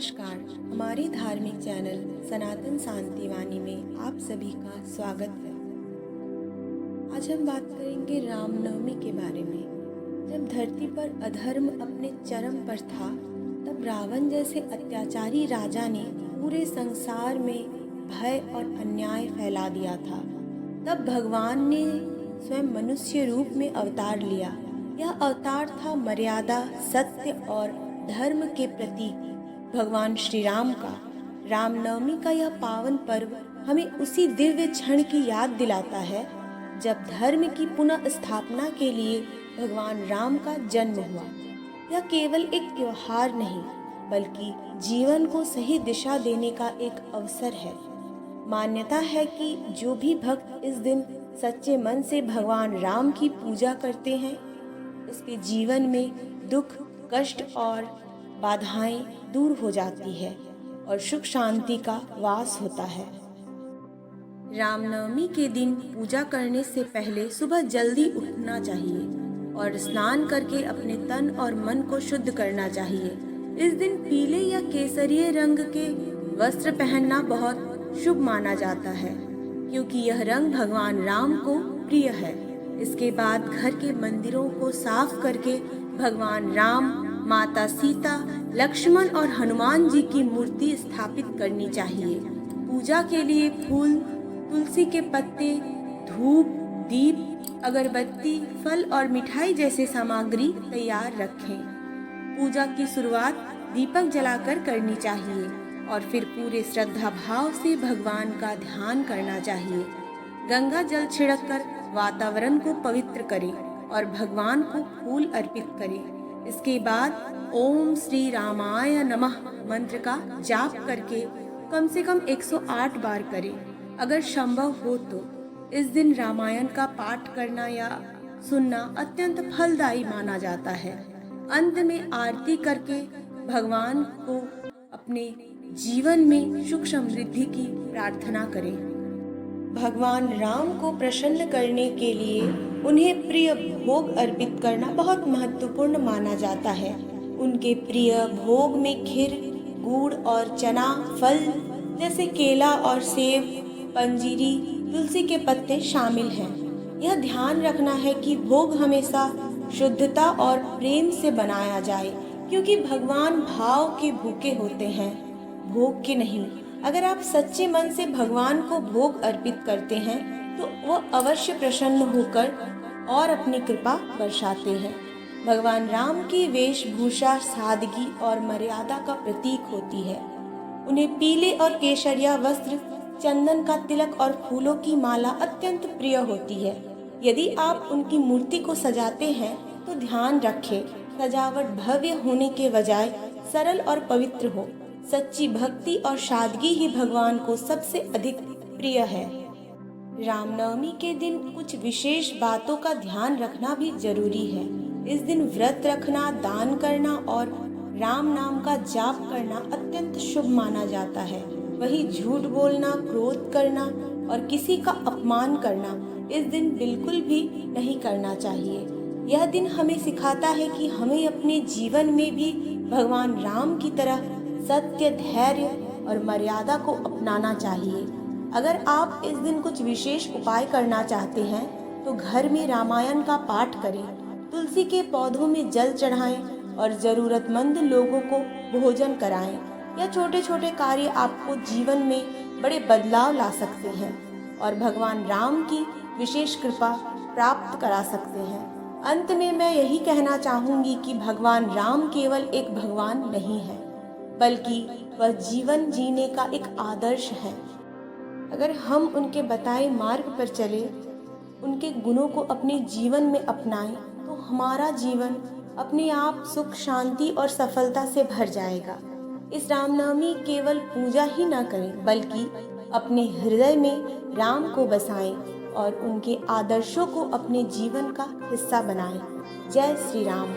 नमस्कार। हमारे धार्मिक चैनल सनातन शांति वाणी में आप सभी का स्वागत है। आज हम बात करेंगे रामनवमी के बारे में। जब धरती पर अधर्म अपने चरम पर था, तब रावण जैसे अत्याचारी राजा ने पूरे संसार में भय और अन्याय फैला दिया था। तब भगवान ने स्वयं मनुष्य रूप में अवतार लिया। यह अवतार था मर्यादा, सत्य और धर्म के प्रतीक भगवान श्री राम का। रामनवमी का यह पावन पर्व हमें उसी दिव्य क्षण की याद दिलाता है जब धर्म की पुनः स्थापना के लिए भगवान राम का जन्म हुआ। यह केवल एक त्योहार नहीं, बल्कि जीवन को सही दिशा देने का एक अवसर है। मान्यता है कि जो भी भक्त इस दिन सच्चे मन से भगवान राम की पूजा करते हैं, उसके जीवन में दुख, कष्ट और बाधाएं दूर हो जाती है और सुख शांति का वास होता है। रामनवमी के दिन पूजा करने से पहले सुबह जल्दी उठना चाहिए और स्नान करके अपने तन और मन को शुद्ध करना चाहिए। इस दिन पीले या केसरिये रंग के वस्त्र पहनना बहुत शुभ माना जाता है, क्योंकि यह रंग भगवान राम को प्रिय है। इसके बाद घर के मंदिरों को साफ करके भगवान राम, माता सीता, लक्ष्मण और हनुमान जी की मूर्ति स्थापित करनी चाहिए। पूजा के लिए फूल, तुलसी के पत्ते, धूप, दीप, अगरबत्ती, फल और मिठाई जैसे सामग्री तैयार रखें। पूजा की शुरुआत दीपक जलाकर करनी चाहिए और फिर पूरे श्रद्धा भाव से भगवान का ध्यान करना चाहिए। गंगा जल छिड़ककर वातावरण को पवित्र करें और भगवान को फूल अर्पित करें। इसके बाद ओम श्री रामाय नमः मंत्र का जाप करके कम से कम 108 बार करें। अगर संभव हो तो इस दिन रामायण का पाठ करना या सुनना अत्यंत फलदायी माना जाता है। अंत में आरती करके भगवान को अपने जीवन में सुख समृद्धि की प्रार्थना करें। भगवान राम को प्रसन्न करने के लिए उन्हें प्रिय भोग अर्पित करना बहुत महत्वपूर्ण माना जाता है। उनके प्रिय भोग में खीर, गुड़ और चना, फल जैसे केला और सेब, पंजीरी, तुलसी के पत्ते शामिल हैं। यह ध्यान रखना है कि भोग हमेशा शुद्धता और प्रेम से बनाया जाए, क्योंकि भगवान भाव के भूखे होते हैं, भोग के नहीं। अगर आप सच्चे मन से भगवान को भोग अर्पित करते हैं तो वह अवश्य प्रसन्न होकर और अपनी कृपा बरसाते हैं। भगवान राम की वेशभूषा सादगी और मर्यादा का प्रतीक होती है। उन्हें पीले और केसरिया वस्त्र, चंदन का तिलक और फूलों की माला अत्यंत प्रिय होती है। यदि आप उनकी मूर्ति को सजाते हैं तो ध्यान रखें, सजावट भव्य होने के बजाय सरल और पवित्र हो। सच्ची भक्ति और सादगी ही भगवान को सबसे अधिक प्रिय है। रामनवमी के दिन कुछ विशेष बातों का ध्यान रखना भी जरूरी है। इस दिन व्रत रखना, दान करना और राम नाम का जाप करना अत्यंत शुभ माना जाता है। वहीं झूठ बोलना, क्रोध करना और किसी का अपमान करना इस दिन बिल्कुल भी नहीं करना चाहिए। यह दिन हमें सिखाता है कि हमें अपने जीवन में भी भगवान राम की तरह सत्य, धैर्य और मर्यादा को अपनाना चाहिए। अगर आप इस दिन कुछ विशेष उपाय करना चाहते हैं तो घर में रामायण का पाठ करें, तुलसी के पौधों में जल चढ़ाएं और ज़रूरतमंद लोगों को भोजन कराएं। यह छोटे छोटे कार्य आपको जीवन में बड़े बदलाव ला सकते हैं और भगवान राम की विशेष कृपा प्राप्त करा सकते हैं। अंत में मैं यही कहना चाहूँगी कि भगवान राम केवल एक भगवान नहीं है, बल्कि वह जीवन जीने का एक आदर्श है। अगर हम उनके बताए मार्ग पर चले, उनके गुणों को अपने जीवन में अपनाएं, तो हमारा जीवन अपने आप सुख, शांति और सफलता से भर जाएगा। इस रामनवमी केवल पूजा ही ना करें, बल्कि अपने हृदय में राम को बसाएं और उनके आदर्शों को अपने जीवन का हिस्सा बनाएं। जय श्री राम।